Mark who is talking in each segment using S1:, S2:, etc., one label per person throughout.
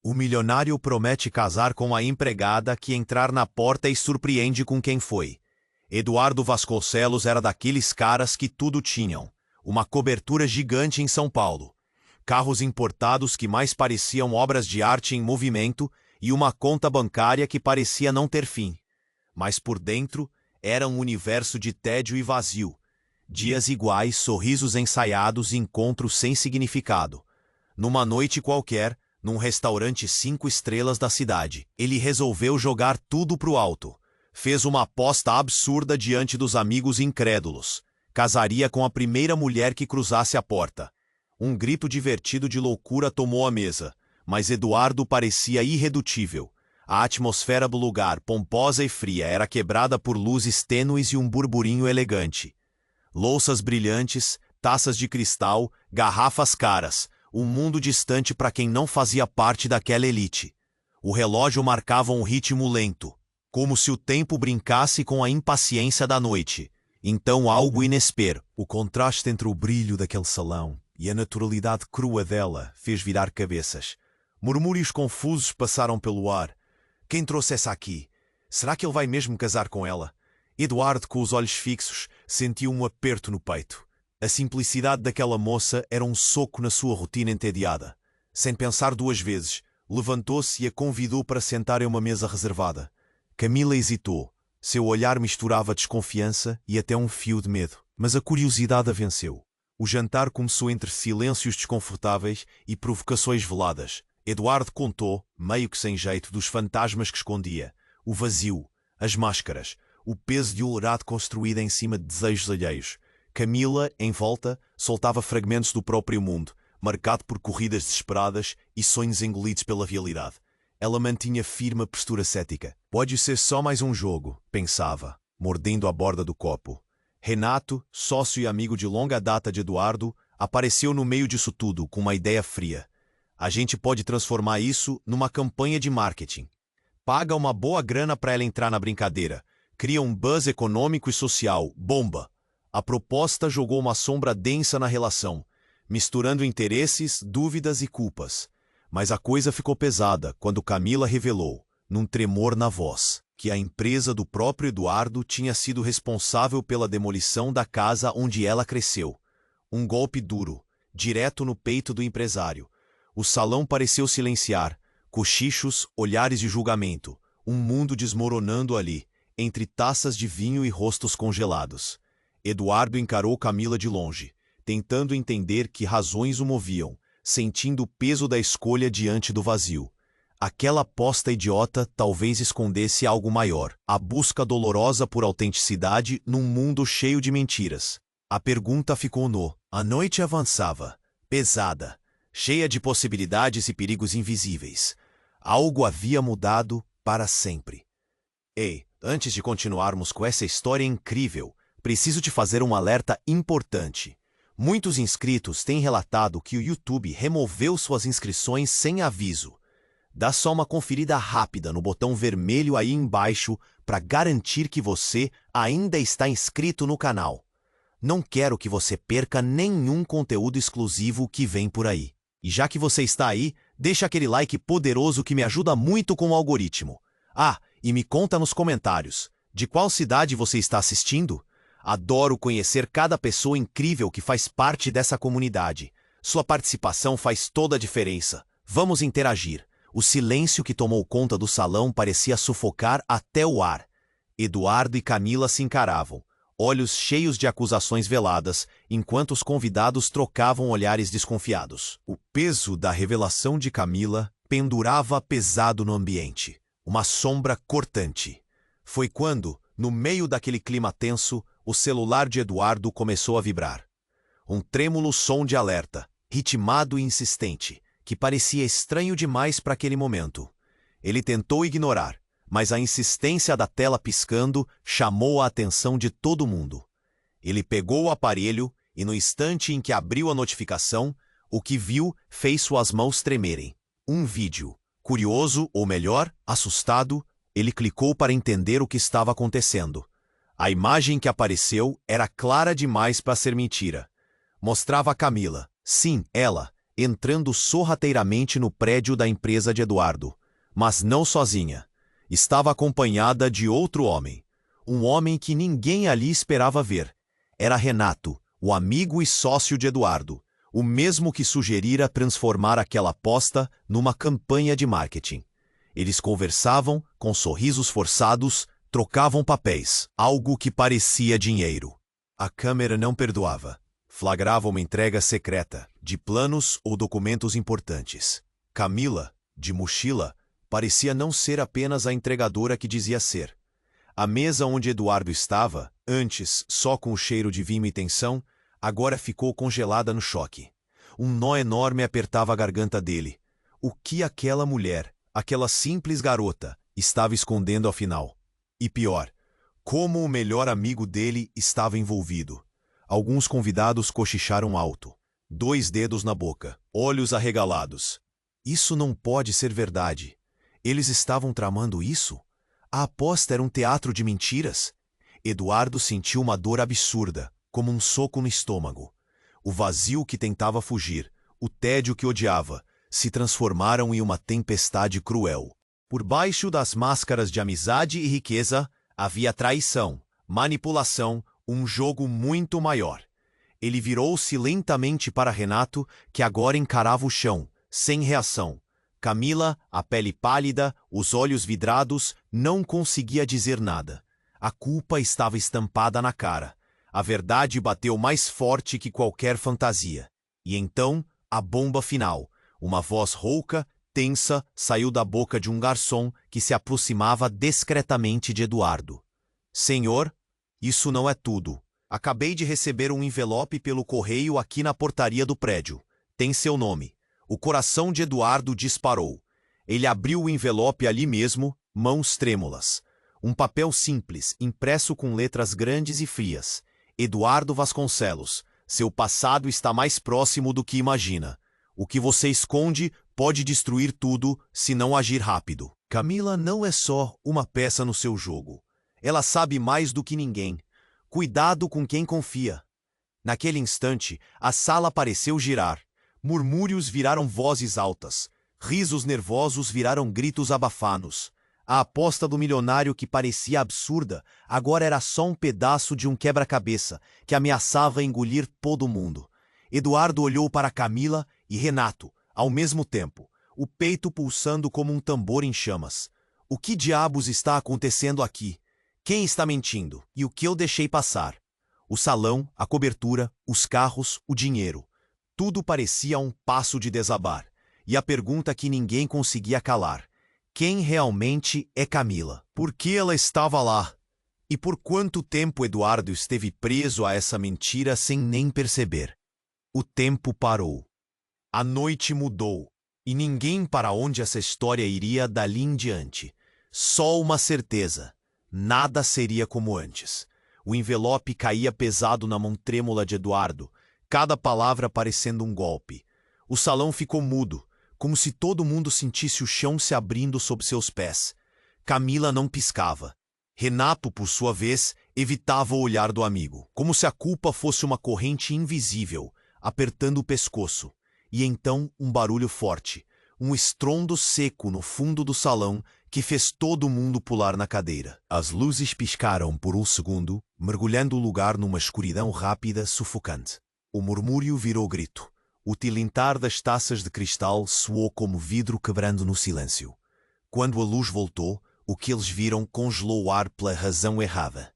S1: O milionário promete casar com a empregada que entrar na porta e surpreende com quem foi. Eduardo Vasconcelos era daqueles caras que tudo tinham. Uma cobertura gigante em São Paulo. Carros importados que mais pareciam obras de arte em movimento e uma conta bancária que parecia não ter fim. Mas por dentro era um universo de tédio e vazio. Dias iguais, sorrisos ensaiados e encontros sem significado. Numa noite qualquer, num restaurante 5 estrelas da cidade, ele resolveu jogar tudo pro alto. Fez uma aposta absurda diante dos amigos incrédulos. Casaria com a primeira mulher que cruzasse a porta. Um grito divertido de loucura tomou a mesa, mas Eduardo parecia irredutível. A atmosfera do lugar, pomposa e fria, era quebrada por luzes tênues e um burburinho elegante. Louças brilhantes, taças de cristal, garrafas caras, um mundo distante para quem não fazia parte daquela elite. O relógio marcava um ritmo lento, como se o tempo brincasse com a impaciência da noite. Então algo inesperado. O contraste entre o brilho daquele salão e a naturalidade crua dela fez virar cabeças. Murmúrios confusos passaram pelo ar. Quem trouxe essa aqui? Será que ele vai mesmo casar com ela? Eduardo, com os olhos fixos, sentiu um aperto no peito. A simplicidade daquela moça era um soco na sua rotina entediada. Sem pensar 2 vezes, levantou-se e a convidou para sentar em uma mesa reservada. Camila hesitou. Seu olhar misturava desconfiança e até um fio de medo. Mas a curiosidade a venceu. O jantar começou entre silêncios desconfortáveis e provocações veladas. Eduardo contou, meio que sem jeito, dos fantasmas que escondia. O vazio, as máscaras, o peso de olerado construído em cima de desejos alheios. Camila, em volta, soltava fragmentos do próprio mundo, marcado por corridas desesperadas e sonhos engolidos pela realidade. Ela mantinha firme a postura cética. Pode ser só mais um jogo, pensava, mordendo a borda do copo. Renato, sócio e amigo de longa data de Eduardo, apareceu no meio disso tudo com uma ideia fria. A gente pode transformar isso numa campanha de marketing. Paga uma boa grana para ela entrar na brincadeira. Cria um buzz econômico e social. Bomba! A proposta jogou uma sombra densa na relação, misturando interesses, dúvidas e culpas. Mas a coisa ficou pesada quando Camila revelou, num tremor na voz, que a empresa do próprio Eduardo tinha sido responsável pela demolição da casa onde ela cresceu. Um golpe duro, direto no peito do empresário. O salão pareceu silenciar, cochichos, olhares de julgamento, um mundo desmoronando ali, entre taças de vinho e rostos congelados. Eduardo encarou Camila de longe, tentando entender que razões o moviam, sentindo o peso da escolha diante do vazio. Aquela aposta idiota talvez escondesse algo maior, a busca dolorosa por autenticidade num mundo cheio de mentiras. A pergunta ficou no. A noite avançava, pesada, cheia de possibilidades e perigos invisíveis. Algo havia mudado para sempre. Ei, antes de continuarmos com essa história incrível, preciso te fazer um alerta importante. Muitos inscritos têm relatado que o YouTube removeu suas inscrições sem aviso. Dá só uma conferida rápida no botão vermelho aí embaixo para garantir que você ainda está inscrito no canal. Não quero que você perca nenhum conteúdo exclusivo que vem por aí. E já que você está aí, deixa aquele like poderoso que me ajuda muito com o algoritmo. Ah, e me conta nos comentários, de qual cidade você está assistindo? Adoro conhecer cada pessoa incrível que faz parte dessa comunidade. Sua participação faz toda a diferença. Vamos interagir. O silêncio que tomou conta do salão parecia sufocar até o ar. Eduardo e Camila se encaravam, olhos cheios de acusações veladas, enquanto os convidados trocavam olhares desconfiados. O peso da revelação de Camila pendurava pesado no ambiente, uma sombra cortante. Foi quando, no meio daquele clima tenso, o celular de Eduardo começou a vibrar. Um trêmulo som de alerta, ritmado e insistente, que parecia estranho demais para aquele momento. Ele tentou ignorar, mas a insistência da tela piscando chamou a atenção de todo mundo. Ele pegou o aparelho e, no instante em que abriu a notificação, o que viu fez suas mãos tremerem. Um vídeo. Curioso, ou melhor, assustado, ele clicou para entender o que estava acontecendo. A imagem que apareceu era clara demais para ser mentira. Mostrava a Camila, sim, ela, entrando sorrateiramente no prédio da empresa de Eduardo. Mas não sozinha. Estava acompanhada de outro homem. Um homem que ninguém ali esperava ver. Era Renato, o amigo e sócio de Eduardo, o mesmo que sugerira transformar aquela aposta numa campanha de marketing. Eles conversavam, com sorrisos forçados, trocavam papéis, algo que parecia dinheiro. A câmera não perdoava. Flagrava uma entrega secreta, de planos ou documentos importantes. Camila, de mochila, parecia não ser apenas a entregadora que dizia ser. A mesa onde Eduardo estava, antes só com o cheiro de vinho e tensão, agora ficou congelada no choque. Um nó enorme apertava a garganta dele. O que aquela mulher, aquela simples garota, estava escondendo afinal? E pior, como o melhor amigo dele estava envolvido. Alguns convidados cochicharam alto, 2 dedos na boca, olhos arregalados. Isso não pode ser verdade. Eles estavam tramando isso? A aposta era um teatro de mentiras? Eduardo sentiu uma dor absurda, como um soco no estômago. O vazio que tentava fugir, o tédio que odiava, se transformaram em uma tempestade cruel. Por baixo das máscaras de amizade e riqueza, havia traição, manipulação, um jogo muito maior. Ele virou-se lentamente para Renato, que agora encarava o chão, sem reação. Camila, a pele pálida, os olhos vidrados, não conseguia dizer nada. A culpa estava estampada na cara. A verdade bateu mais forte que qualquer fantasia. E então, a bomba final. Uma voz rouca, tensa, saiu da boca de um garçom que se aproximava discretamente de Eduardo. Senhor, isso não é tudo. Acabei de receber um envelope pelo correio aqui na portaria do prédio. Tem seu nome. O coração de Eduardo disparou. Ele abriu o envelope ali mesmo, mãos trêmulas. Um papel simples, impresso com letras grandes e frias. Eduardo Vasconcelos, seu passado está mais próximo do que imagina. O que você esconde pode destruir tudo se não agir rápido. Camila não é só uma peça no seu jogo. Ela sabe mais do que ninguém. Cuidado com quem confia. Naquele instante, a sala pareceu girar. Murmúrios viraram vozes altas. Risos nervosos viraram gritos abafanos. A aposta do milionário que parecia absurda, agora era só um pedaço de um quebra-cabeça que ameaçava engolir todo mundo. Eduardo olhou para Camila e Renato, ao mesmo tempo, o peito pulsando como um tambor em chamas. O que diabos está acontecendo aqui? Quem está mentindo? E o que eu deixei passar? O salão, a cobertura, os carros, o dinheiro. Tudo parecia a um passo de desabar. E a pergunta que ninguém conseguia calar. Quem realmente é Camila? Por que ela estava lá? E por quanto tempo Eduardo esteve preso a essa mentira sem nem perceber? O tempo parou. A noite mudou. E ninguém para onde essa história iria dali em diante. Só uma certeza. Nada seria como antes. O envelope caía pesado na mão trêmula de Eduardo, cada palavra parecendo um golpe. O salão ficou mudo, como se todo mundo sentisse o chão se abrindo sob seus pés. Camila não piscava. Renato, por sua vez, evitava o olhar do amigo, como se a culpa fosse uma corrente invisível, apertando o pescoço. E então um barulho forte, um estrondo seco no fundo do salão que fez todo mundo pular na cadeira. As luzes piscaram por um segundo, mergulhando o lugar numa escuridão rápida, sufocante. O murmúrio virou grito. O tilintar das taças de cristal soou como vidro quebrando no silêncio. Quando a luz voltou, o que eles viram congelou o ar pela razão errada.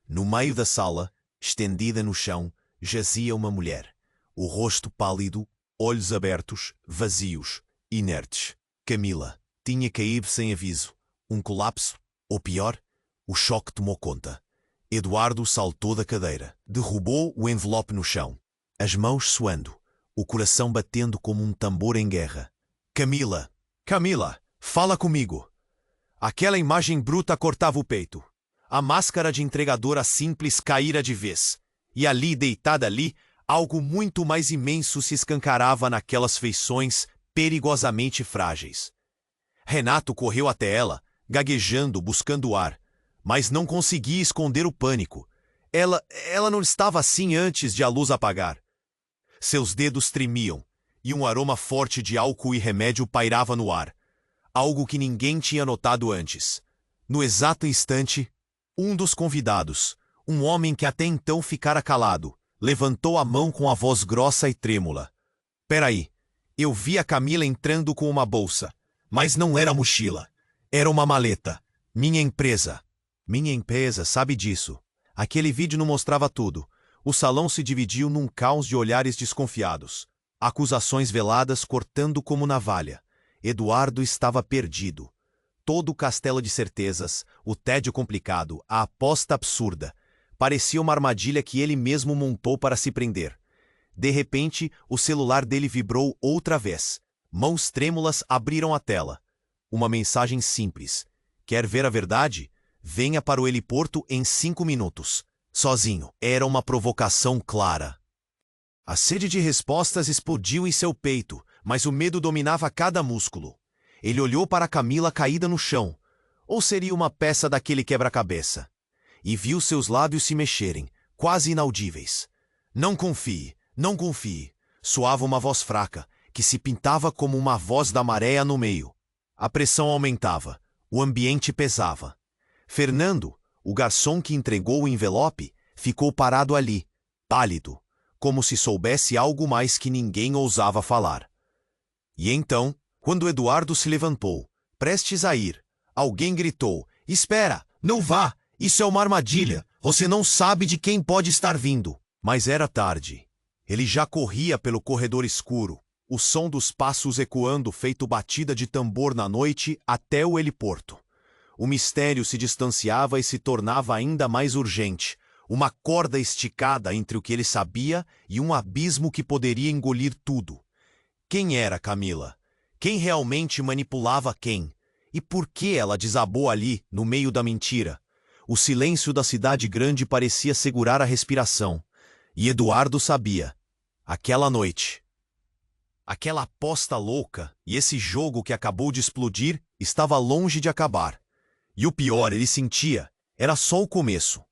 S1: No meio da sala, estendida no chão, jazia uma mulher. O rosto pálido, olhos abertos, vazios, inertes. Camila tinha caído sem aviso. Um colapso, ou pior, o choque tomou conta. Eduardo saltou da cadeira, derrubou o envelope no chão, as mãos suando, o coração batendo como um tambor em guerra. Camila, Camila, fala comigo. Aquela imagem bruta cortava o peito. A máscara de entregadora simples caíra de vez. E ali, deitada ali, algo muito mais imenso se escancarava naquelas feições perigosamente frágeis. Renato correu até ela, gaguejando, buscando ar, mas não conseguia esconder o pânico. Ela não estava assim antes de a luz apagar. Seus dedos tremiam, e um aroma forte de álcool e remédio pairava no ar. Algo que ninguém tinha notado antes. No exato instante, um dos convidados, um homem que até então ficara calado, levantou a mão com a voz grossa e trêmula. Peraí, eu vi a Camila entrando com uma bolsa, mas não era mochila, era uma maleta. Minha empresa. Minha empresa sabe disso. Aquele vídeo não mostrava tudo. O salão se dividiu num caos de olhares desconfiados. Acusações veladas cortando como navalha. Eduardo estava perdido. Todo o castelo de certezas, o tédio complicado, a aposta absurda. Parecia uma armadilha que ele mesmo montou para se prender. De repente, o celular dele vibrou outra vez. Mãos trêmulas abriram a tela. Uma mensagem simples. Quer ver a verdade? Venha para o heliporto em 5 minutos. Sozinho. Era uma provocação clara. A sede de respostas explodiu em seu peito, mas o medo dominava cada músculo. Ele olhou para Camila caída no chão. Ou seria uma peça daquele quebra-cabeça? E viu seus lábios se mexerem, quase inaudíveis. Não confie, não confie. Soava uma voz fraca, que se pintava como uma voz da maré no meio. A pressão aumentava, o ambiente pesava. Fernando, o garçom que entregou o envelope, ficou parado ali, pálido, como se soubesse algo mais que ninguém ousava falar. E então, quando Eduardo se levantou, prestes a ir, alguém gritou: Espera, não vá, isso é uma armadilha, você não sabe de quem pode estar vindo. Mas era tarde. Ele já corria pelo corredor escuro, o som dos passos ecoando feito batida de tambor na noite até o heliporto. O mistério se distanciava e se tornava ainda mais urgente, uma corda esticada entre o que ele sabia e um abismo que poderia engolir tudo. Quem era Camila? Quem realmente manipulava quem? E por que ela desabou ali, no meio da mentira? O silêncio da cidade grande parecia segurar a respiração. E Eduardo sabia. Aquela noite, aquela aposta louca e esse jogo que acabou de explodir estava longe de acabar. E o pior, ele sentia, era só o começo.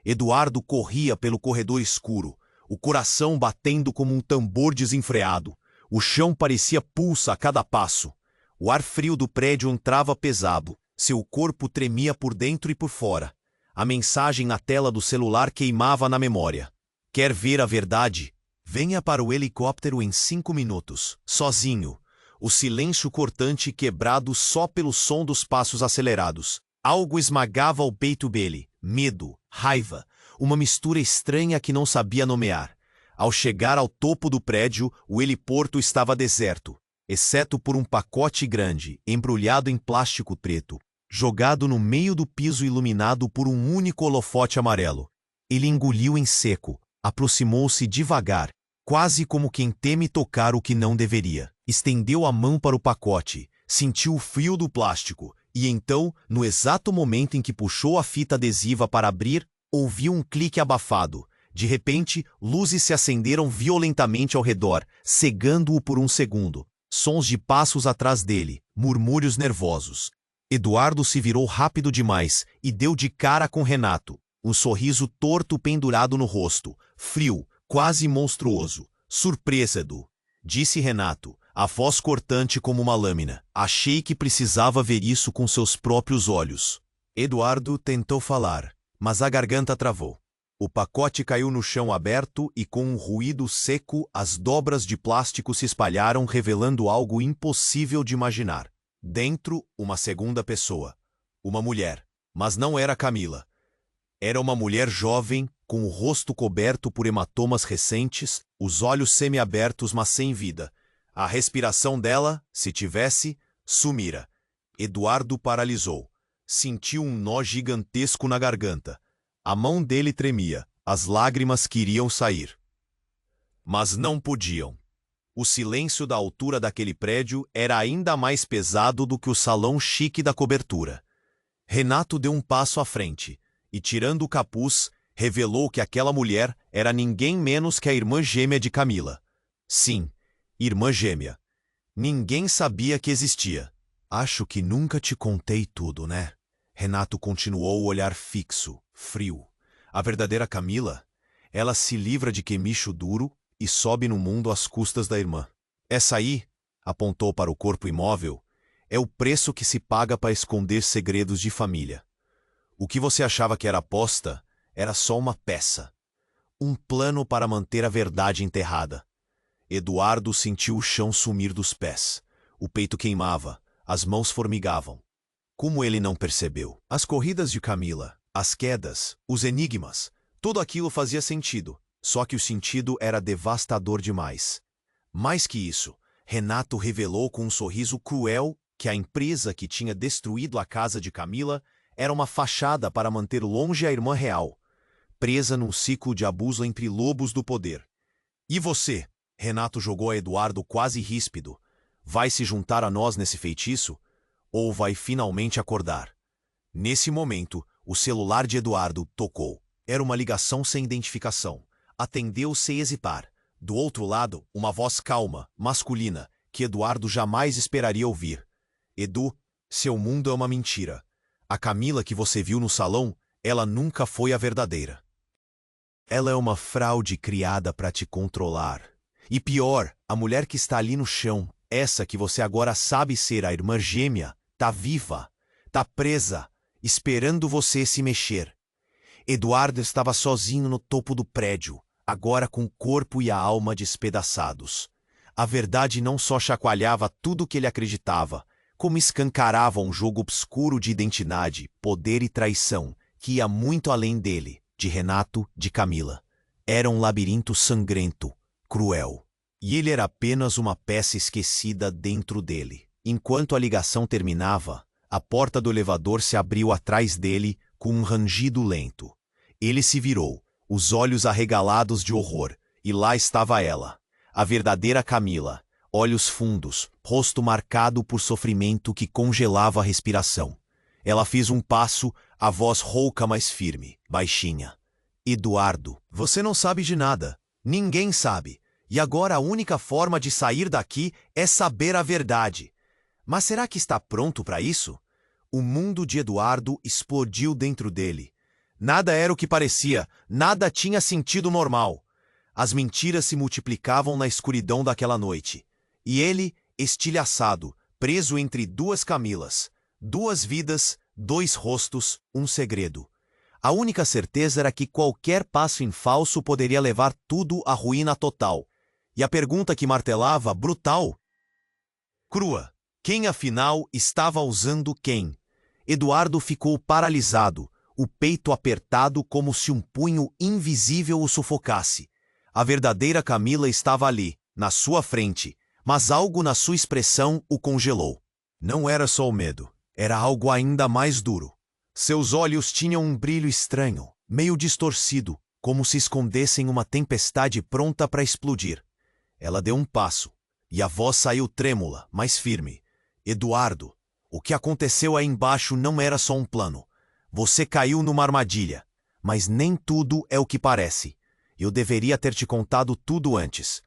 S1: Eduardo corria pelo corredor escuro, o coração batendo como um tambor desenfreado. O chão parecia pulsa a cada passo. O ar frio do prédio entrava pesado. Seu corpo tremia por dentro e por fora. A mensagem na tela do celular queimava na memória. Quer ver a verdade? Venha para o helicóptero em 5 minutos, sozinho. O silêncio cortante quebrado só pelo som dos passos acelerados. Algo esmagava o peito dele. Medo, raiva, uma mistura estranha que não sabia nomear. Ao chegar ao topo do prédio, o heliporto estava deserto, exceto por um pacote grande, embrulhado em plástico preto, jogado no meio do piso iluminado por um único holofote amarelo. Ele engoliu em seco, aproximou-se devagar, quase como quem teme tocar o que não deveria. Estendeu a mão para o pacote, sentiu o frio do plástico, e então, no exato momento em que puxou a fita adesiva para abrir, ouviu um clique abafado. De repente, luzes se acenderam violentamente ao redor, cegando-o por um segundo. Sons de passos atrás dele, murmúrios nervosos. Eduardo se virou rápido demais e deu de cara com Renato, um sorriso torto pendurado no rosto, frio, quase monstruoso. Surpresa, Edu, disse Renato, a voz cortante como uma lâmina. Achei que precisava ver isso com seus próprios olhos. Eduardo tentou falar, mas a garganta travou. O pacote caiu no chão aberto e com um ruído seco as dobras de plástico se espalharam revelando algo impossível de imaginar. Dentro, uma segunda pessoa. Uma mulher. Mas não era Camila. Era uma mulher jovem, com o rosto coberto por hematomas recentes, os olhos semiabertos mas sem vida. A respiração dela, se tivesse, sumira. Eduardo paralisou. Sentiu um nó gigantesco na garganta. A mão dele tremia, as lágrimas queriam sair. Mas não podiam. O silêncio da altura daquele prédio era ainda mais pesado do que o salão chique da cobertura. Renato deu um passo à frente, e tirando o capuz, revelou que aquela mulher era ninguém menos que a irmã gêmea de Camila. Sim, irmã gêmea. Ninguém sabia que existia. Acho que nunca te contei tudo, né? Renato continuou o olhar fixo, frio. A verdadeira Camila, ela se livra de quemicho duro e sobe no mundo às custas da irmã. Essa aí, apontou para o corpo imóvel, é o preço que se paga para esconder segredos de família. O que você achava que era aposta era só uma peça. Um plano para manter a verdade enterrada. Eduardo sentiu o chão sumir dos pés. O peito queimava, as mãos formigavam. Como ele não percebeu? As corridas de Camila, as quedas, os enigmas, tudo aquilo fazia sentido, só que o sentido era devastador demais. Mais que isso, Renato revelou com um sorriso cruel que a empresa que tinha destruído a casa de Camila era uma fachada para manter longe a irmã real, presa num ciclo de abuso entre lobos do poder. E você? Renato jogou a Eduardo quase ríspido. Vai se juntar a nós nesse feitiço? Ou vai finalmente acordar? Nesse momento, o celular de Eduardo tocou. Era uma ligação sem identificação. Atendeu sem hesitar. Do outro lado, uma voz calma, masculina, que Eduardo jamais esperaria ouvir. Edu, seu mundo é uma mentira. A Camila que você viu no salão, ela nunca foi a verdadeira. Ela é uma fraude criada para te controlar. E pior, a mulher que está ali no chão, essa que você agora sabe ser a irmã gêmea, tá viva, tá presa, esperando você se mexer. Eduardo estava sozinho no topo do prédio, agora com o corpo e a alma despedaçados. A verdade não só chacoalhava tudo o que ele acreditava, como escancarava um jogo obscuro de identidade, poder e traição, que ia muito além dele, de Renato, de Camila. Era um labirinto sangrento, cruel. E ele era apenas uma peça esquecida dentro dele. Enquanto a ligação terminava, a porta do elevador se abriu atrás dele com um rangido lento. Ele se virou, os olhos arregalados de horror, e lá estava ela, a verdadeira Camila, olhos fundos, rosto marcado por sofrimento que congelava a respiração. Ela fez um passo, a voz rouca mas firme, baixinha. Eduardo, você não sabe de nada. Ninguém sabe. E agora a única forma de sair daqui é saber a verdade. Mas será que está pronto para isso? O mundo de Eduardo explodiu dentro dele. Nada era o que parecia, nada tinha sentido normal. As mentiras se multiplicavam na escuridão daquela noite. E ele, estilhaçado, preso entre duas Camilas, duas vidas, dois rostos, um segredo. A única certeza era que qualquer passo em falso poderia levar tudo à ruína total. E a pergunta que martelava, brutal, crua, quem afinal estava usando quem? Eduardo ficou paralisado, o peito apertado como se um punho invisível o sufocasse. A verdadeira Camila estava ali, na sua frente, mas algo na sua expressão o congelou. Não era só o medo, era algo ainda mais duro. Seus olhos tinham um brilho estranho, meio distorcido, como se escondessem uma tempestade pronta para explodir. Ela deu um passo, e a voz saiu trêmula, mas firme. Eduardo, o que aconteceu aí embaixo não era só um plano. Você caiu numa armadilha, mas nem tudo é o que parece. Eu deveria ter te contado tudo antes.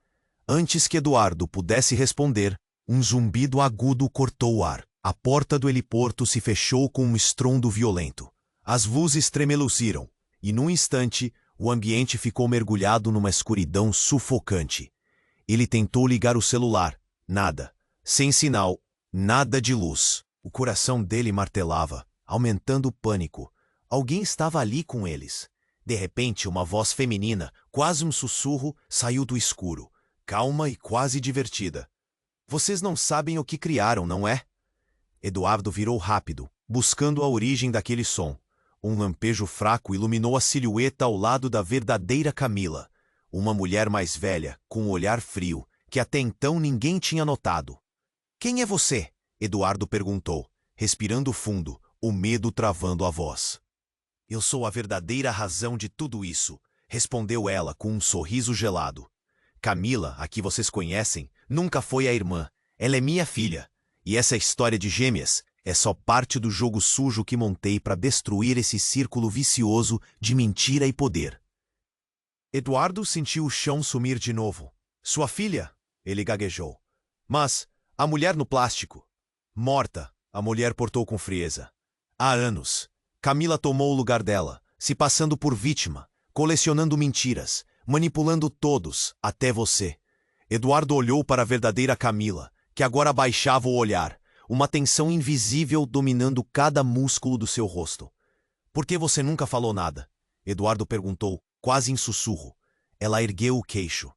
S1: Antes que Eduardo pudesse responder, um zumbido agudo cortou o ar. A porta do heliporto se fechou com um estrondo violento. As luzes tremeluziram, e num instante, o ambiente ficou mergulhado numa escuridão sufocante. Ele tentou ligar o celular. Nada. Sem sinal. Nada de luz. O coração dele martelava, aumentando o pânico. Alguém estava ali com eles. De repente, uma voz feminina, quase um sussurro, saiu do escuro, calma e quase divertida. Vocês não sabem o que criaram, não é? Eduardo virou rápido, buscando a origem daquele som. Um lampejo fraco iluminou a silhueta ao lado da verdadeira Camila, uma mulher mais velha, com um olhar frio, que até então ninguém tinha notado. Quem é você? Eduardo perguntou, respirando fundo, o medo travando a voz. Eu sou a verdadeira razão de tudo isso, respondeu ela com um sorriso gelado. Camila, a que vocês conhecem, nunca foi a irmã. Ela é minha filha. E essa história de gêmeas é só parte do jogo sujo que montei para destruir esse círculo vicioso de mentira e poder. Eduardo sentiu o chão sumir de novo. Sua filha? Ele gaguejou. Mas a mulher no plástico? Morta, a mulher portou com frieza. Há anos. Camila tomou o lugar dela, se passando por vítima, colecionando mentiras, manipulando todos, até você. Eduardo olhou para a verdadeira Camila, que agora baixava o olhar, uma tensão invisível dominando cada músculo do seu rosto. Por que você nunca falou nada? Eduardo perguntou, quase em sussurro. Ela ergueu o queixo,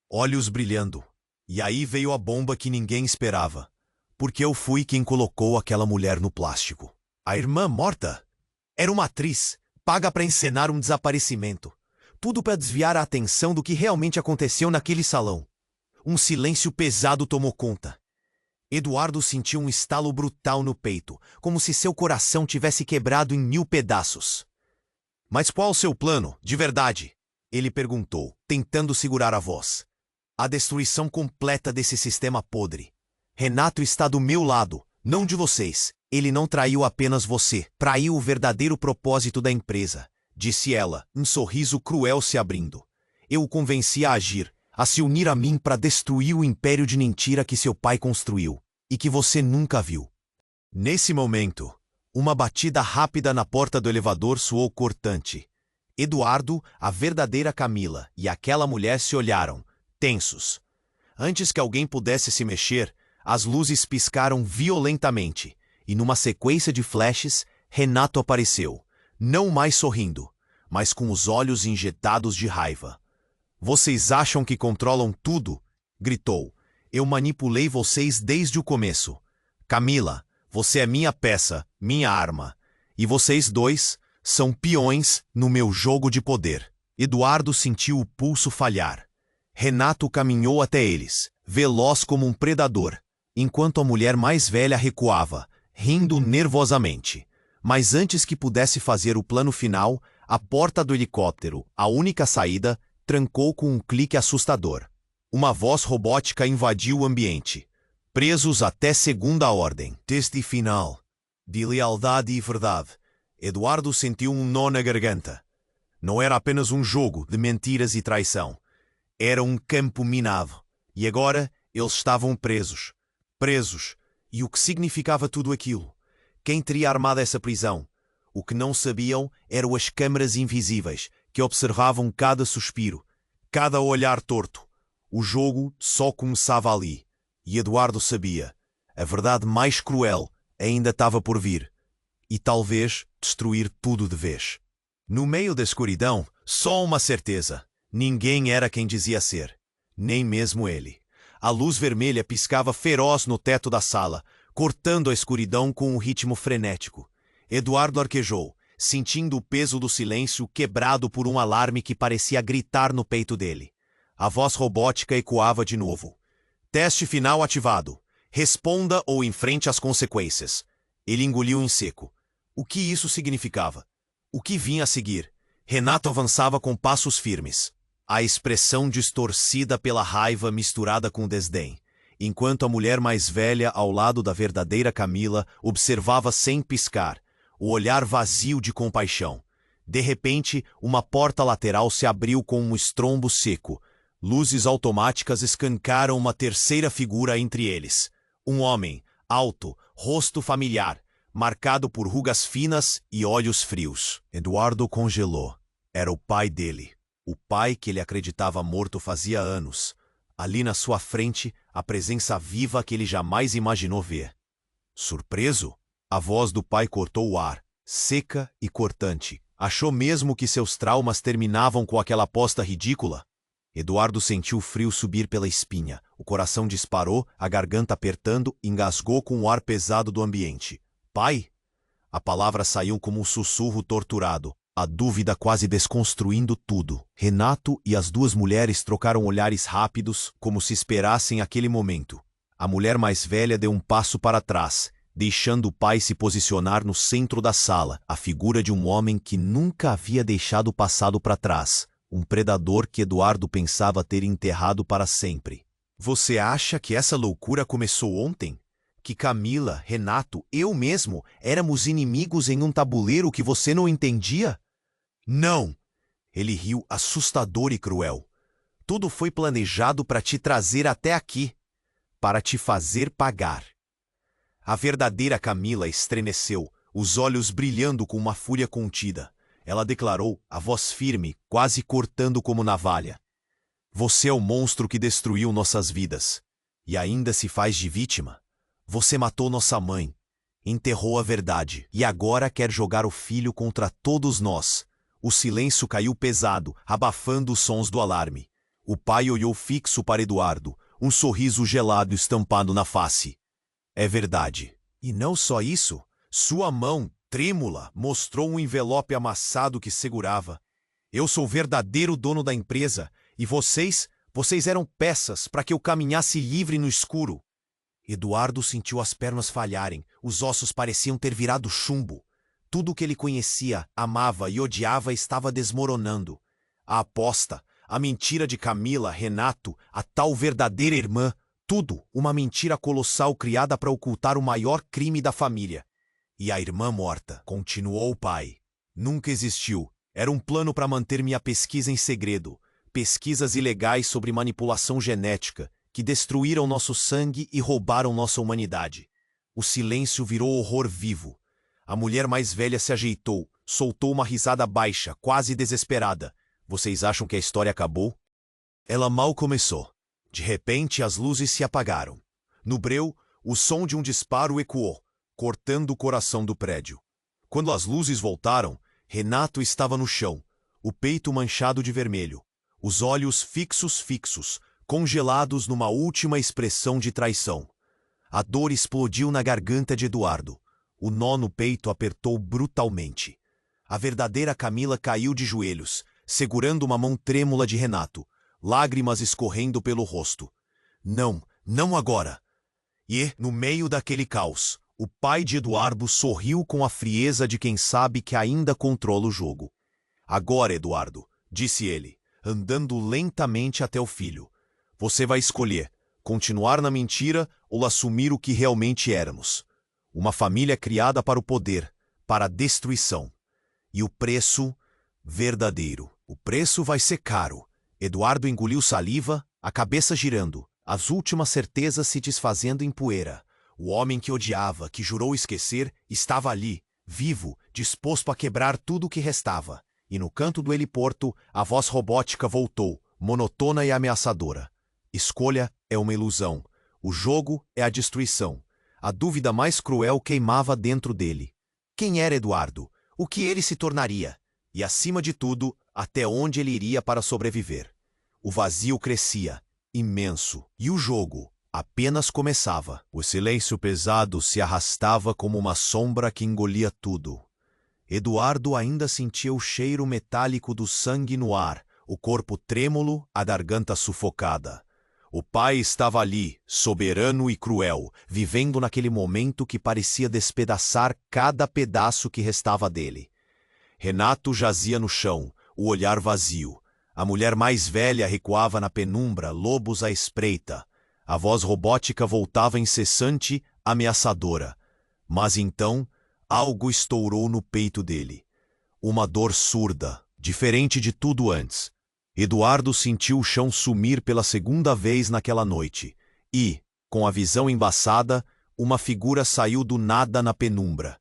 S1: olhos brilhando. E aí veio a bomba que ninguém esperava. Porque eu fui quem colocou aquela mulher no plástico. A irmã morta? Era uma atriz, paga para encenar um desaparecimento. Tudo para desviar a atenção do que realmente aconteceu naquele salão. Um silêncio pesado tomou conta. Eduardo sentiu um estalo brutal no peito, como se seu coração tivesse quebrado em 1000 pedaços. Mas qual o seu plano, de verdade? Ele perguntou, tentando segurar a voz. A destruição completa desse sistema podre. Renato está do meu lado, não de vocês. Ele não traiu apenas você, traiu o verdadeiro propósito da empresa, disse ela, um sorriso cruel se abrindo. Eu o convenci a agir, a se unir a mim para destruir o império de mentira que seu pai construiu, e que você nunca viu. Nesse momento, uma batida rápida na porta do elevador soou cortante. Eduardo, a verdadeira Camila e aquela mulher se olharam, tensos. Antes que alguém pudesse se mexer, as luzes piscaram violentamente, e numa sequência de flashes, Renato apareceu, não mais sorrindo, mas com os olhos injetados de raiva. Vocês acham que controlam tudo? Gritou. Eu manipulei vocês desde o começo. Camila, você é minha peça, minha arma. E vocês dois são peões no meu jogo de poder. Eduardo sentiu o pulso falhar. Renato caminhou até eles, veloz como um predador, enquanto a mulher mais velha recuava, rindo nervosamente. Mas antes que pudesse fazer o plano final, a porta do helicóptero, a única saída, trancou com um clique assustador. Uma voz robótica invadiu o ambiente. Presos até segunda ordem. Teste final. De lealdade e verdade. Eduardo sentiu um nó na garganta. Não era apenas um jogo de mentiras e traição. Era um campo minado. E agora eles estavam presos. Presos. E o que significava tudo aquilo? Quem teria armado essa prisão? O que não sabiam eram as câmaras invisíveis, que observavam cada suspiro, cada olhar torto. O jogo só começava ali. E Eduardo sabia. A verdade mais cruel ainda estava por vir. E talvez destruir tudo de vez. No meio da escuridão, só uma certeza. Ninguém era quem dizia ser. Nem mesmo ele. A luz vermelha piscava feroz no teto da sala, cortando a escuridão com um ritmo frenético. Eduardo arquejou, sentindo o peso do silêncio quebrado por um alarme que parecia gritar no peito dele. A voz robótica ecoava de novo. Teste final ativado. Responda ou enfrente as consequências. Ele engoliu em seco. O que isso significava? O que vinha a seguir? Renato avançava com passos firmes. A expressão distorcida pela raiva misturada com desdém, enquanto a mulher mais velha ao lado da verdadeira Camila observava sem piscar, o olhar vazio de compaixão. De repente, uma porta lateral se abriu com um estrondo seco. Luzes automáticas escancaram uma terceira figura entre eles. Um homem, alto, rosto familiar, marcado por rugas finas e olhos frios. Eduardo congelou. Era o pai dele. O pai que ele acreditava morto fazia anos. Ali na sua frente, a presença viva que ele jamais imaginou ver. Surpreso, a voz do pai cortou o ar, seca e cortante. Achou mesmo que seus traumas terminavam com aquela aposta ridícula? Eduardo sentiu o frio subir pela espinha. O coração disparou, a garganta apertando, engasgou com o ar pesado do ambiente. Pai? A palavra saiu como um sussurro torturado. A dúvida quase desconstruindo tudo. Renato e as duas mulheres trocaram olhares rápidos, como se esperassem aquele momento. A mulher mais velha deu um passo para trás, deixando o pai se posicionar no centro da sala, a figura de um homem que nunca havia deixado o passado para trás, um predador que Eduardo pensava ter enterrado para sempre. Você acha que essa loucura começou ontem? Que Camila, Renato, eu mesmo, éramos inimigos em um tabuleiro que você não entendia? Não! Ele riu assustador e cruel. Tudo foi planejado para te trazer até aqui, para te fazer pagar. A verdadeira Camila estremeceu, os olhos brilhando com uma fúria contida. Ela declarou, a voz firme, quase cortando como navalha. Você é o monstro que destruiu nossas vidas. E ainda se faz de vítima. Você matou nossa mãe. Enterrou a verdade. E agora quer jogar o filho contra todos nós. O silêncio caiu pesado, abafando os sons do alarme. O pai olhou fixo para Eduardo, um sorriso gelado estampado na face. É verdade. E não só isso. Sua mão, trêmula, mostrou um envelope amassado que segurava. Eu sou o verdadeiro dono da empresa, e vocês eram peças para que eu caminhasse livre no escuro. Eduardo sentiu as pernas falharem, os ossos pareciam ter virado chumbo. Tudo o que ele conhecia, amava e odiava estava desmoronando. A aposta, a mentira de Camila, Renato, a tal verdadeira irmã, tudo uma mentira colossal criada para ocultar o maior crime da família. E a irmã morta, continuou o pai. Nunca existiu. Era um plano para manter minha pesquisa em segredo. Pesquisas ilegais sobre manipulação genética, que destruíram nosso sangue e roubaram nossa humanidade. O silêncio virou horror vivo. A mulher mais velha se ajeitou, soltou uma risada baixa, quase desesperada. Vocês acham que a história acabou? Ela mal começou. De repente, as luzes se apagaram. No breu, o som de um disparo ecoou, cortando o coração do prédio. Quando as luzes voltaram, Renato estava no chão, o peito manchado de vermelho, os olhos fixos, congelados numa última expressão de traição. A dor explodiu na garganta de Eduardo. O nó no peito apertou brutalmente. A verdadeira Camila caiu de joelhos, segurando uma mão trêmula de Renato, lágrimas escorrendo pelo rosto. Não, não agora! E, no meio daquele caos, o pai de Eduardo sorriu com a frieza de quem sabe que ainda controla o jogo. Agora, Eduardo, disse ele, andando lentamente até o filho. Você vai escolher, continuar na mentira ou assumir o que realmente éramos. Uma família criada para o poder, para a destruição. E o preço verdadeiro. O preço vai ser caro. Eduardo engoliu saliva, a cabeça girando, as últimas certezas se desfazendo em poeira. O homem que odiava, que jurou esquecer, estava ali, vivo, disposto a quebrar tudo o que restava. E no canto do heliporto, a voz robótica voltou, monotona e ameaçadora. Escolha é uma ilusão. O jogo é a destruição. A dúvida mais cruel queimava dentro dele. Quem era Eduardo? O que ele se tornaria? E, acima de tudo, até onde ele iria para sobreviver? O vazio crescia, imenso, e o jogo apenas começava. O silêncio pesado se arrastava como uma sombra que engolia tudo. Eduardo ainda sentia o cheiro metálico do sangue no ar, o corpo trêmulo, a garganta sufocada. O pai estava ali, soberano e cruel, vivendo naquele momento que parecia despedaçar cada pedaço que restava dele. Renato jazia no chão, o olhar vazio. A mulher mais velha recuava na penumbra, lobos à espreita. A voz robótica voltava incessante, ameaçadora. Mas então, algo estourou no peito dele. Uma dor surda, diferente de tudo antes. Eduardo sentiu o chão sumir pela segunda vez naquela noite. E, com a visão embaçada, uma figura saiu do nada na penumbra.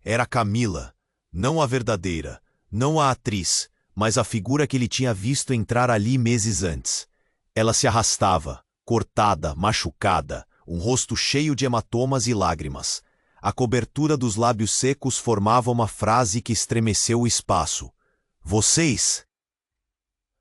S1: Era Camila, não a verdadeira, não a atriz, mas a figura que ele tinha visto entrar ali meses antes. Ela se arrastava, cortada, machucada, um rosto cheio de hematomas e lágrimas. A cobertura dos lábios secos formava uma frase que estremeceu o espaço. Vocês?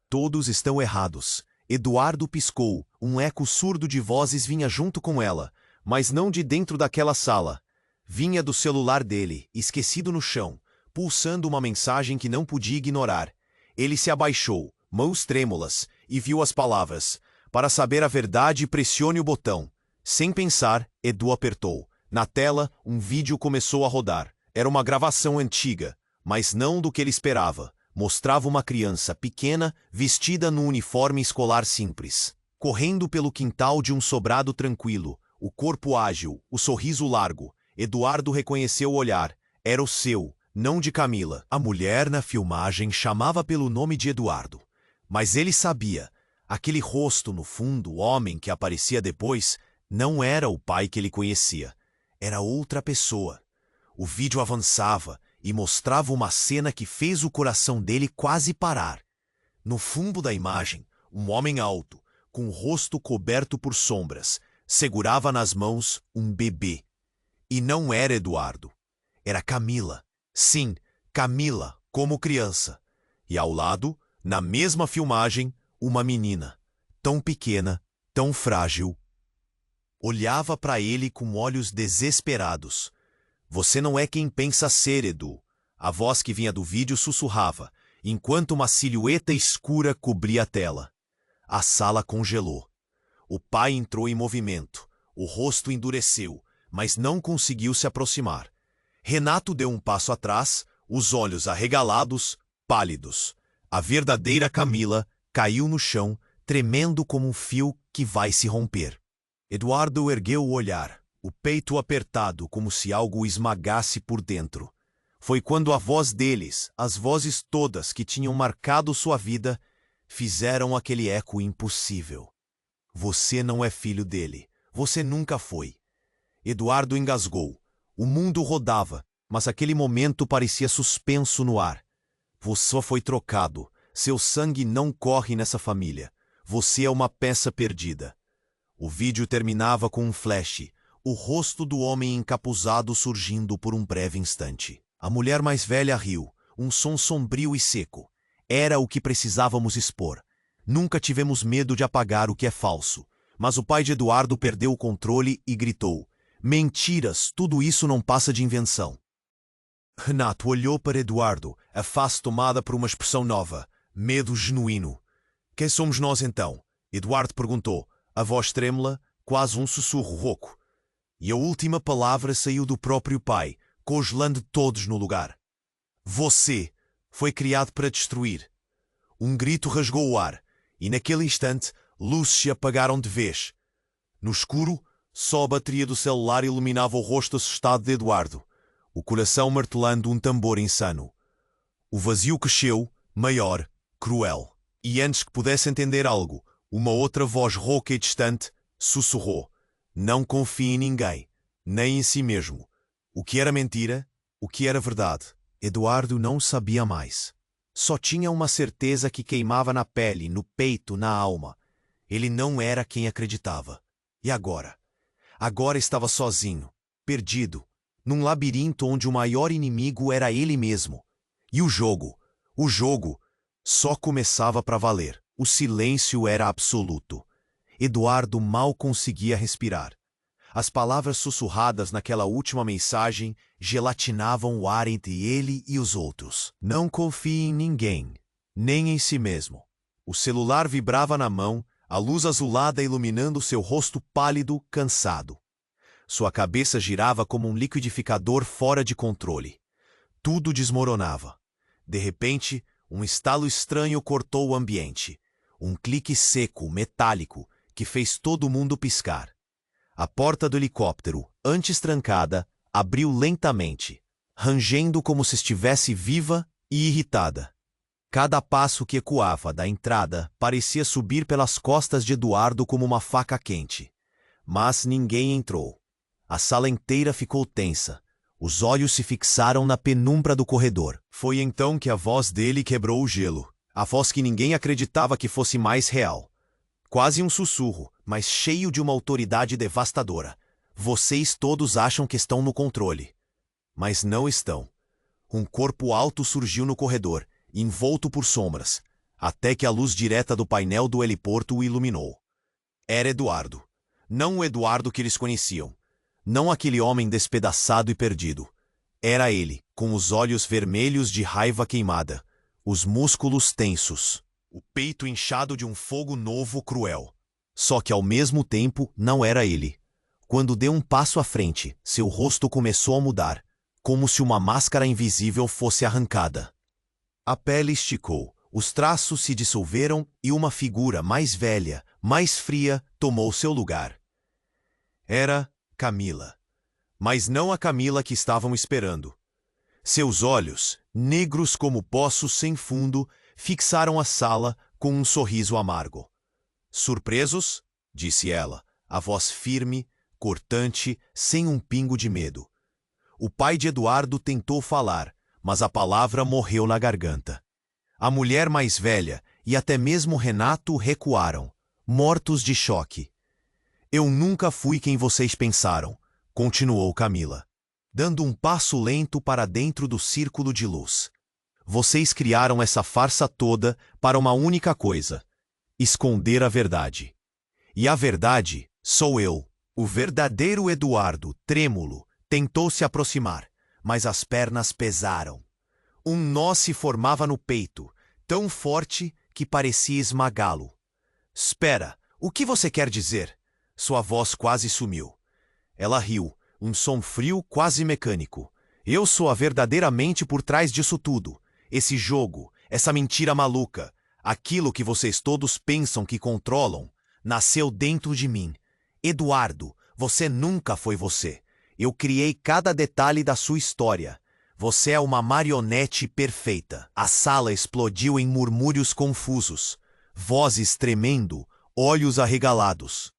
S1: Todos estão errados. Eduardo piscou. Um eco surdo de vozes vinha junto com ela, mas não de dentro daquela sala. Vinha do celular dele, esquecido no chão, pulsando uma mensagem que não podia ignorar. Ele se abaixou, mãos trêmulas, e viu as palavras. Para saber a verdade, pressione o botão. Sem pensar, Edu apertou. Na tela, um vídeo começou a rodar. Era uma gravação antiga, mas não do que ele esperava. Mostrava uma criança pequena, vestida num uniforme escolar simples, correndo pelo quintal de um sobrado tranquilo, o corpo ágil, o sorriso largo. Eduardo reconheceu o olhar. Era o seu, não de Camila. A mulher na filmagem chamava pelo nome de Eduardo. Mas ele sabia. Aquele rosto no fundo, o homem que aparecia depois, não era o pai que ele conhecia. Era outra pessoa. O vídeo avançava e mostrava uma cena que fez o coração dele quase parar. No fundo da imagem, Um homem alto, com o rosto coberto por sombras, segurava nas mãos um bebê. E não era Eduardo. Era Camila. Sim, Camila, como criança. E ao lado, na mesma filmagem, uma menina, tão pequena, tão frágil. Olhava para ele com olhos desesperados. Você não é quem pensa ser, Edu. A voz que vinha do vídeo sussurrava, enquanto uma silhueta escura cobria a tela. A sala congelou. O pai entrou em movimento. O rosto endureceu, mas não conseguiu se aproximar. Renato deu um passo atrás, os olhos arregalados, pálidos. A verdadeira Camila caiu no chão, tremendo como um fio que vai se romper. Eduardo ergueu o olhar, o peito apertado como se algo o esmagasse por dentro. Foi quando a voz deles, as vozes todas que tinham marcado sua vida, fizeram aquele eco impossível. Você não é filho dele. Você nunca foi. Eduardo engasgou. O mundo rodava, mas aquele momento parecia suspenso no ar. Você foi trocado. Seu sangue não corre nessa família. Você é uma peça perdida. O vídeo terminava com um flash, o rosto do homem encapuzado surgindo por um breve instante. A mulher mais velha riu, um som sombrio e seco. Era o que precisávamos expor. Nunca tivemos medo de apagar o que é falso. Mas o pai de Eduardo perdeu o controle e gritou: mentiras, tudo isso não passa de invenção. Renato olhou para Eduardo, a face tomada por uma expressão nova, medo genuíno. Quem somos nós então? Eduardo perguntou, a voz trêmula, quase um sussurro rouco. E a última palavra saiu do próprio pai, congelando todos no lugar. Você foi criado para destruir. Um grito rasgou o ar, e naquele instante, luzes se apagaram de vez. No escuro, só a bateria do celular iluminava o rosto assustado de Eduardo, o coração martelando um tambor insano. O vazio cresceu, maior, cruel. E antes que pudesse entender algo, uma outra voz rouca e distante sussurrou: não confie em ninguém, nem em si mesmo. O que era mentira, o que era verdade, Eduardo não sabia mais. Só tinha uma certeza que queimava na pele, no peito, na alma. Ele não era quem acreditava. E agora? Agora estava sozinho, perdido, num labirinto onde o maior inimigo era ele mesmo. E o jogo, só começava para valer. O silêncio era absoluto. Eduardo mal conseguia respirar. As palavras sussurradas naquela última mensagem gelatinavam o ar entre ele e os outros. Não confie em ninguém, nem em si mesmo. O celular vibrava na mão, a luz azulada iluminando seu rosto pálido, cansado. Sua cabeça girava como um liquidificador fora de controle. Tudo desmoronava. De repente, um estalo estranho cortou o ambiente. Um clique seco, metálico, que fez todo mundo piscar. A porta do helicóptero, antes trancada, abriu lentamente, rangendo como se estivesse viva e irritada. Cada passo que ecoava da entrada parecia subir pelas costas de Eduardo como uma faca quente. Mas ninguém entrou. A sala inteira ficou tensa. Os olhos se fixaram na penumbra do corredor. Foi então que a voz dele quebrou o gelo. A voz que ninguém acreditava que fosse mais real. Quase um sussurro, mas cheio de uma autoridade devastadora. Vocês todos acham que estão no controle. Mas não estão. Um corpo alto surgiu no corredor, envolto por sombras, até que a luz direta do painel do heliporto o iluminou. Era Eduardo. Não o Eduardo que eles conheciam. Não aquele homem despedaçado e perdido. Era ele, com os olhos vermelhos de raiva queimada, os músculos tensos, o peito inchado de um fogo novo cruel. Só que ao mesmo tempo não era ele. Quando deu um passo à frente, seu rosto começou a mudar, como se uma máscara invisível fosse arrancada. A pele esticou, os traços se dissolveram e uma figura mais velha, mais fria, tomou seu lugar. Era Camila. Mas não a Camila que estavam esperando. Seus olhos, negros como poços sem fundo, fixaram a sala com um sorriso amargo. Surpresos? Disse ela, a voz firme, cortante, sem um pingo de medo. O pai de Eduardo tentou falar, mas a palavra morreu na garganta. A mulher mais velha, e até mesmo Renato recuaram, mortos de choque. Eu nunca fui quem vocês pensaram, continuou Camila, dando um passo lento para dentro do círculo de luz. Vocês criaram essa farsa toda para uma única coisa: esconder a verdade. E a verdade sou eu. O verdadeiro Eduardo, trêmulo, tentou se aproximar, mas as pernas pesaram. Um nó se formava no peito, tão forte que parecia esmagá-lo. Espera, o que você quer dizer? Sua voz quase sumiu. Ela riu, um som frio quase mecânico. Eu sou a verdadeiramente por trás disso tudo. Esse jogo, essa mentira maluca, aquilo que vocês todos pensam que controlam, nasceu dentro de mim. Eduardo, você nunca foi você. Eu criei cada detalhe da sua história. Você é uma marionete perfeita. A sala explodiu em murmúrios confusos, vozes tremendo, olhos arregalados.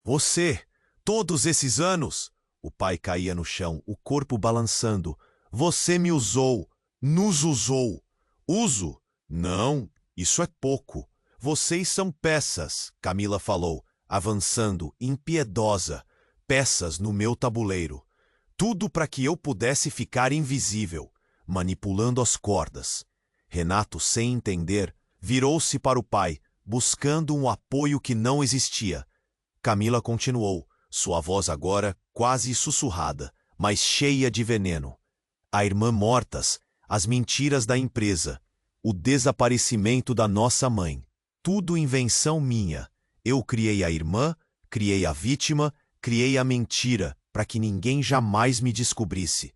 S1: Você, todos esses anos... O pai caía no chão, o corpo balançando. Você me usou, nos usou. Uso? Não, isso é pouco. Vocês são peças, Camila falou, avançando, impiedosa. Peças no meu tabuleiro. Tudo para que eu pudesse ficar invisível, manipulando as cordas. Renato, sem entender, virou-se para o pai, buscando um apoio que não existia. Camila continuou, sua voz agora quase sussurrada, mas cheia de veneno. A irmã mortas, as mentiras da empresa, o desaparecimento da nossa mãe. Tudo invenção minha. Eu criei a irmã, criei a vítima, criei a mentira, para que ninguém jamais me descobrisse.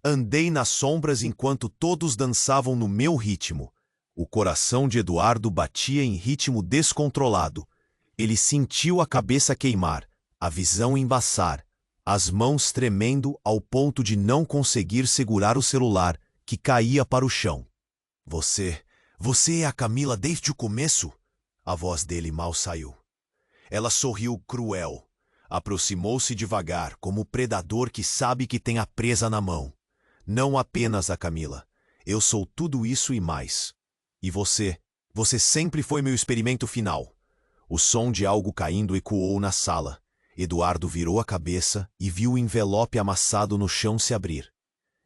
S1: Andei nas sombras enquanto todos dançavam no meu ritmo. O coração de Eduardo batia em ritmo descontrolado. Ele sentiu a cabeça queimar, a visão embaçar, as mãos tremendo ao ponto de não conseguir segurar o celular, que caía para o chão. Você é a Camila desde o começo? A voz dele mal saiu. Ela sorriu cruel. Aproximou-se devagar, como o predador que sabe que tem a presa na mão. Não apenas a Camila. Eu sou tudo isso e mais. E você sempre foi meu experimento final. O som de algo caindo ecoou na sala. Eduardo virou a cabeça e viu o envelope amassado no chão se abrir.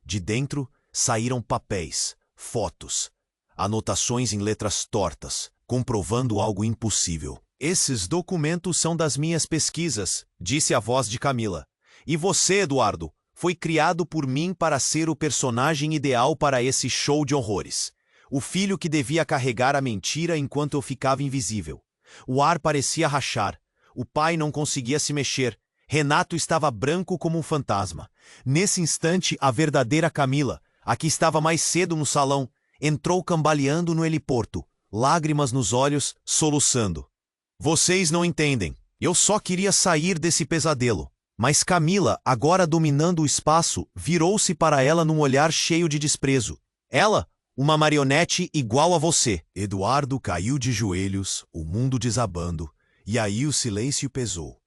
S1: De dentro saíram papéis, fotos, anotações em letras tortas, comprovando algo impossível. Esses documentos são das minhas pesquisas, disse a voz de Camila. E você, Eduardo, foi criado por mim para ser o personagem ideal para esse show de horrores. O filho que devia carregar a mentira enquanto eu ficava invisível. O ar parecia rachar. O pai não conseguia se mexer. Renato estava branco como um fantasma. Nesse instante, a verdadeira Camila, a que estava mais cedo no salão, entrou cambaleando no heliporto, lágrimas nos olhos, soluçando. Vocês não entendem. Eu só queria sair desse pesadelo. Mas Camila, agora dominando o espaço, virou-se para ela num olhar cheio de desprezo. Ela, uma marionete igual a você. Eduardo caiu de joelhos, o mundo desabando, e aí o silêncio pesou.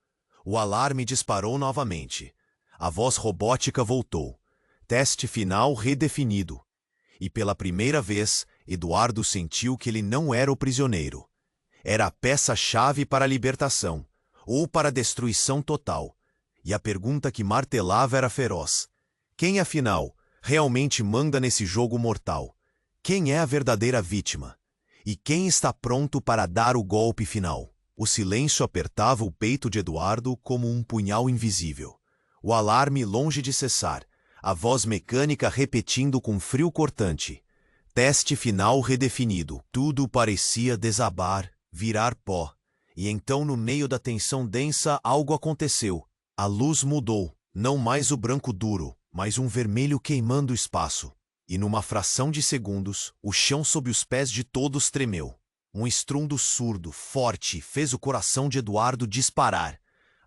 S1: O alarme disparou novamente. A voz robótica voltou. Teste final redefinido. E pela primeira vez, Eduardo sentiu que ele não era o prisioneiro. Era a peça-chave para a libertação, ou para a destruição total. E a pergunta que martelava era feroz. Quem, afinal, realmente manda nesse jogo mortal? Quem é a verdadeira vítima? E quem está pronto para dar o golpe final? O silêncio apertava o peito de Eduardo como um punhal invisível. O alarme longe de cessar, a voz mecânica repetindo com frio cortante. Teste final redefinido. Tudo parecia desabar, virar pó. E então, no meio da tensão densa, algo aconteceu. A luz mudou, não mais o branco duro, mas um vermelho queimando o espaço. E numa fração de segundos, o chão sob os pés de todos tremeu. Um estrondo surdo, forte, fez o coração de Eduardo disparar.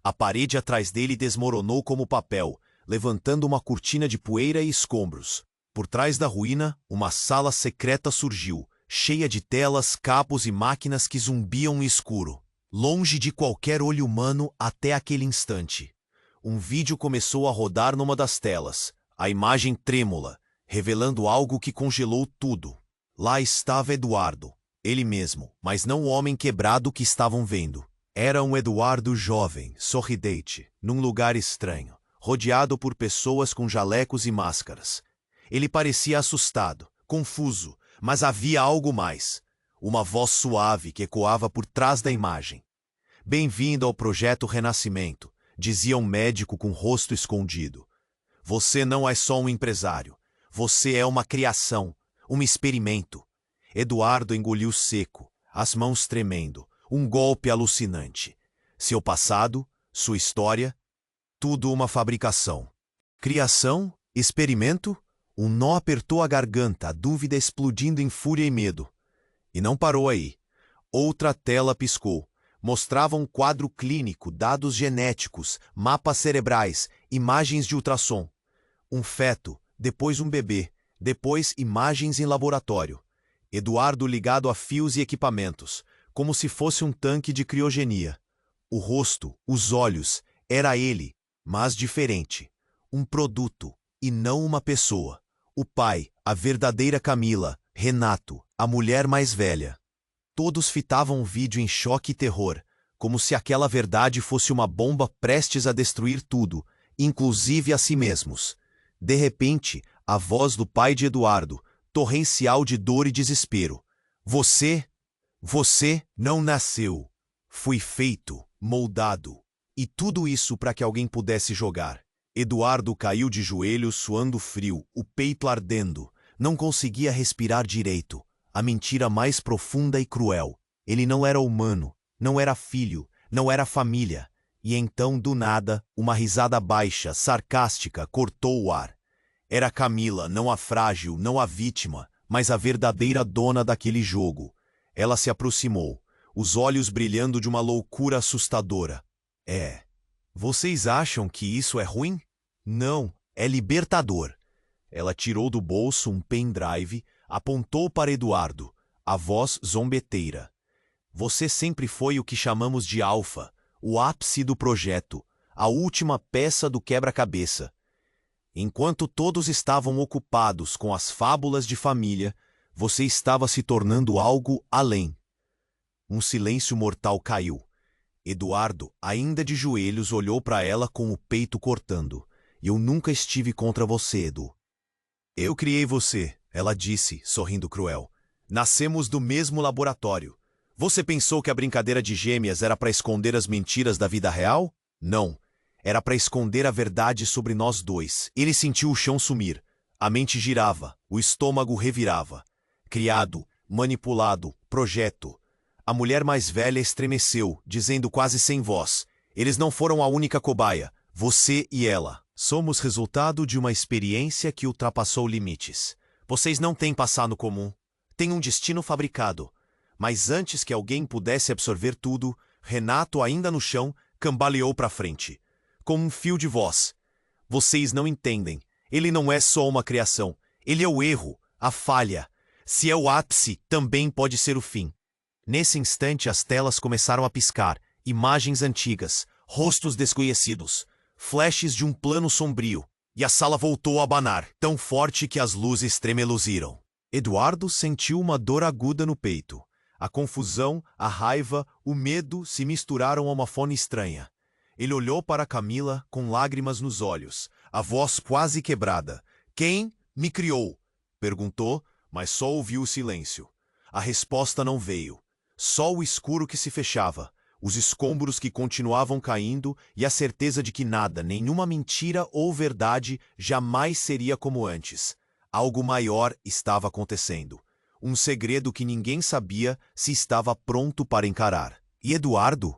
S1: A parede atrás dele desmoronou como papel, levantando uma cortina de poeira e escombros. Por trás da ruína, uma sala secreta surgiu, cheia de telas, cabos e máquinas que zumbiam no escuro. Longe de qualquer olho humano até aquele instante. Um vídeo começou a rodar numa das telas, a imagem trêmula, revelando algo que congelou tudo. Lá estava Eduardo, Ele mesmo, mas não o homem quebrado que estavam vendo. Era um Eduardo jovem, sorridente, num lugar estranho, rodeado por pessoas com jalecos e máscaras. Ele parecia assustado, confuso, mas havia algo mais. Uma voz suave que ecoava por trás da imagem. Bem-vindo ao Projeto Renascimento, dizia um médico com o rosto escondido. Você não é só um empresário. Você é uma criação, um experimento. Eduardo engoliu seco, as mãos tremendo, um golpe alucinante. Seu passado, sua história, tudo uma fabricação. Criação? Experimento? Um nó apertou a garganta, a dúvida explodindo em fúria e medo. E não parou aí. Outra tela piscou. Mostrava um quadro clínico, dados genéticos, mapas cerebrais, imagens de ultrassom. Um feto, depois um bebê, depois imagens em laboratório. Eduardo ligado a fios e equipamentos, como se fosse um tanque de criogenia. O rosto, os olhos, era ele, mas diferente. Um produto, e não uma pessoa. O pai, a verdadeira Camila, Renato, a mulher mais velha. Todos fitavam o vídeo em choque e terror, como se aquela verdade fosse uma bomba prestes a destruir tudo, inclusive a si mesmos. De repente, a voz do pai de Eduardo, torrencial de dor e desespero. Você não nasceu. Fui feito, moldado. E tudo isso para que alguém pudesse jogar. Eduardo caiu de joelhos suando frio, o peito ardendo. Não conseguia respirar direito. A mentira mais profunda e cruel. Ele não era humano, não era filho, não era família. E então, do nada, uma risada baixa, sarcástica, cortou o ar. Era Camila, não a frágil, não a vítima, mas a verdadeira dona daquele jogo. Ela se aproximou, os olhos brilhando de uma loucura assustadora. Vocês acham que isso é ruim? Não, é libertador. Ela tirou do bolso um pendrive, apontou para Eduardo, a voz zombeteira. Você sempre foi o que chamamos de alfa, o ápice do projeto, a última peça do quebra-cabeça. Enquanto todos estavam ocupados com as fábulas de família, você estava se tornando algo além. Um silêncio mortal caiu. Eduardo, ainda de joelhos, olhou para ela com o peito cortando. Eu nunca estive contra você, Edu. Eu criei você, ela disse, sorrindo cruel. Nascemos do mesmo laboratório. Você pensou que a brincadeira de gêmeas era para esconder as mentiras da vida real? Não. Era para esconder a verdade sobre nós dois. Ele sentiu o chão sumir. A mente girava, o estômago revirava. Criado, manipulado, projeto. A mulher mais velha estremeceu, dizendo quase sem voz. Eles não foram a única cobaia. Você e ela. Somos resultado de uma experiência que ultrapassou limites. Vocês não têm passado comum. Têm um destino fabricado. Mas antes que alguém pudesse absorver tudo, Renato, ainda no chão, cambaleou para frente. Com um fio de voz. Vocês não entendem. Ele não é só uma criação. Ele é o erro, a falha. Se é o ápice, também pode ser o fim. Nesse instante, as telas começaram a piscar. Imagens antigas, rostos desconhecidos, flashes de um plano sombrio. E a sala voltou a abanar, tão forte que as luzes tremeluziram. Eduardo sentiu uma dor aguda no peito. A confusão, a raiva, o medo se misturaram a uma fome estranha. Ele olhou para Camila com lágrimas nos olhos, a voz quase quebrada. Quem me criou? Perguntou, mas só ouviu o silêncio. A resposta não veio. Só o escuro que se fechava, os escombros que continuavam caindo e a certeza de que nada, nenhuma mentira ou verdade, jamais seria como antes. Algo maior estava acontecendo. Um segredo que ninguém sabia se estava pronto para encarar. E Eduardo?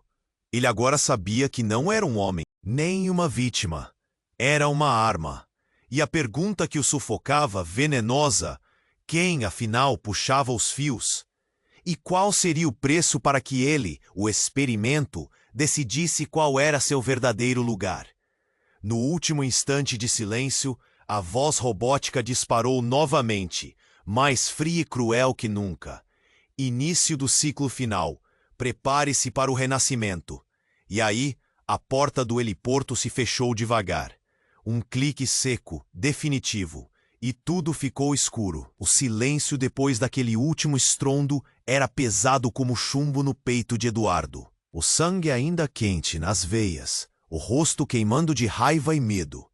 S1: Ele agora sabia que não era um homem, nem uma vítima. Era uma arma. E a pergunta que o sufocava, venenosa, quem, afinal, puxava os fios? E qual seria o preço para que ele, o experimento, decidisse qual era seu verdadeiro lugar? No último instante de silêncio, a voz robótica disparou novamente, mais fria e cruel que nunca. Início do ciclo final. Prepare-se para o renascimento. E aí, a porta do heliporto se fechou devagar. Um clique seco, definitivo. E tudo ficou escuro. O silêncio depois daquele último estrondo era pesado como chumbo no peito de Eduardo. O sangue ainda quente nas veias, o rosto queimando de raiva e medo.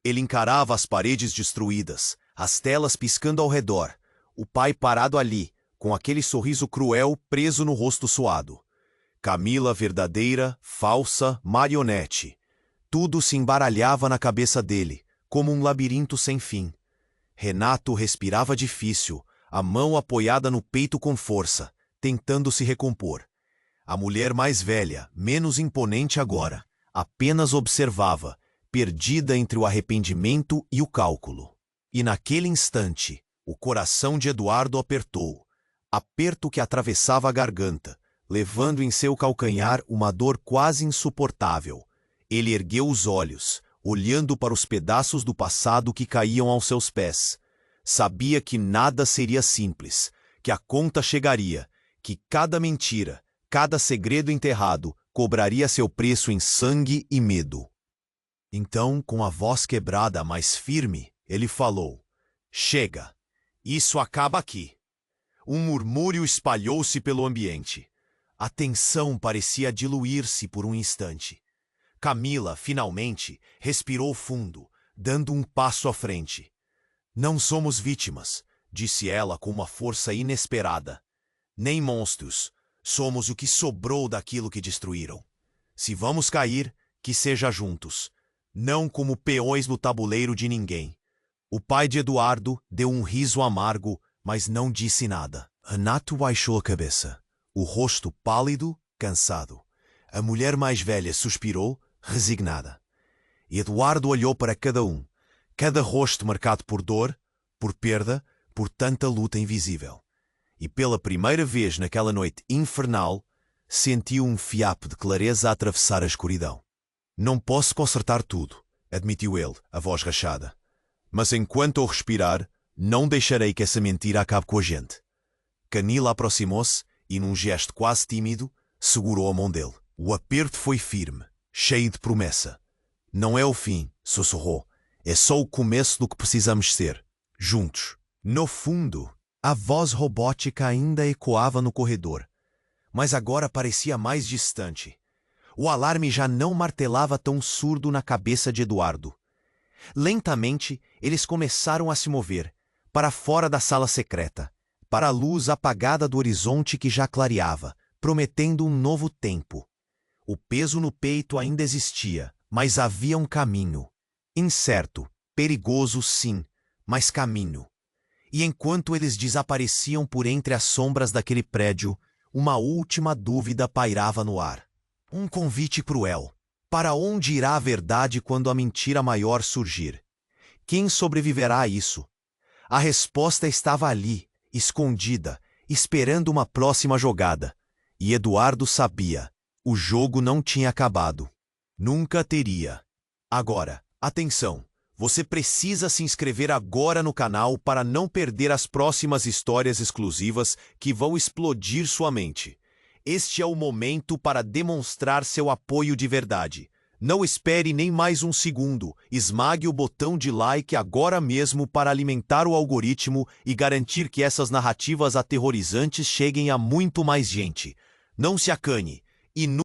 S1: Ele encarava as paredes destruídas, as telas piscando ao redor, o pai parado ali, com aquele sorriso cruel preso no rosto suado. Camila verdadeira, falsa, marionete. Tudo se embaralhava na cabeça dele, como um labirinto sem fim. Renato respirava difícil, a mão apoiada no peito com força, tentando se recompor. A mulher mais velha, menos imponente agora, apenas observava, perdida entre o arrependimento e o cálculo. E naquele instante, o coração de Eduardo apertou, aperto que atravessava a garganta, levando em seu calcanhar uma dor quase insuportável. Ele ergueu os olhos, olhando para os pedaços do passado que caíam aos seus pés. Sabia que nada seria simples, que a conta chegaria, que cada mentira, cada segredo enterrado, cobraria seu preço em sangue e medo. Então, com a voz quebrada mais firme, ele falou: "Chega! Isso acaba aqui." Um murmúrio espalhou-se pelo ambiente. A tensão parecia diluir-se por um instante. Camila, finalmente, respirou fundo, dando um passo à frente. "Não somos vítimas", disse ela com uma força inesperada. "Nem monstros. Somos o que sobrou daquilo que destruíram. Se vamos cair, que seja juntos, não como peões no tabuleiro de ninguém." O pai de Eduardo deu um riso amargo, mas não disse nada. Renato baixou a cabeça, o rosto pálido, cansado. A mulher mais velha suspirou, resignada. Eduardo olhou para cada rosto marcado por dor, por perda, por tanta luta invisível. E pela primeira vez naquela noite infernal, sentiu um fiapo de clareza a atravessar a escuridão. "Não posso consertar tudo", admitiu ele, a voz rachada. "Mas enquanto eu respirar, não deixarei que essa mentira acabe com a gente." Camila aproximou-se e, num gesto quase tímido, segurou a mão dele. O aperto foi firme, cheio de promessa. "Não é o fim", sussurrou. "É só o começo do que precisamos ser, juntos." No fundo, a voz robótica ainda ecoava no corredor, mas agora parecia mais distante. O alarme já não martelava tão surdo na cabeça de Eduardo. Lentamente, eles começaram a se mover, para fora da sala secreta, para a luz apagada do horizonte que já clareava, prometendo um novo tempo. O peso no peito ainda existia, mas havia um caminho. Incerto, perigoso sim, mas caminho. E enquanto eles desapareciam por entre as sombras daquele prédio, uma última dúvida pairava no ar. Um convite cruel. Para onde irá a verdade quando a mentira maior surgir? Quem sobreviverá a isso? A resposta estava ali, escondida, esperando uma próxima jogada. E Eduardo sabia. O jogo não tinha acabado. Nunca teria. Agora, atenção! Você precisa se inscrever agora no canal para não perder as próximas histórias exclusivas que vão explodir sua mente. Este é o momento para demonstrar seu apoio de verdade. Não espere nem mais um segundo. Esmague o botão de like agora mesmo para alimentar o algoritmo e garantir que essas narrativas aterrorizantes cheguem a muito mais gente. Não se acane e nunca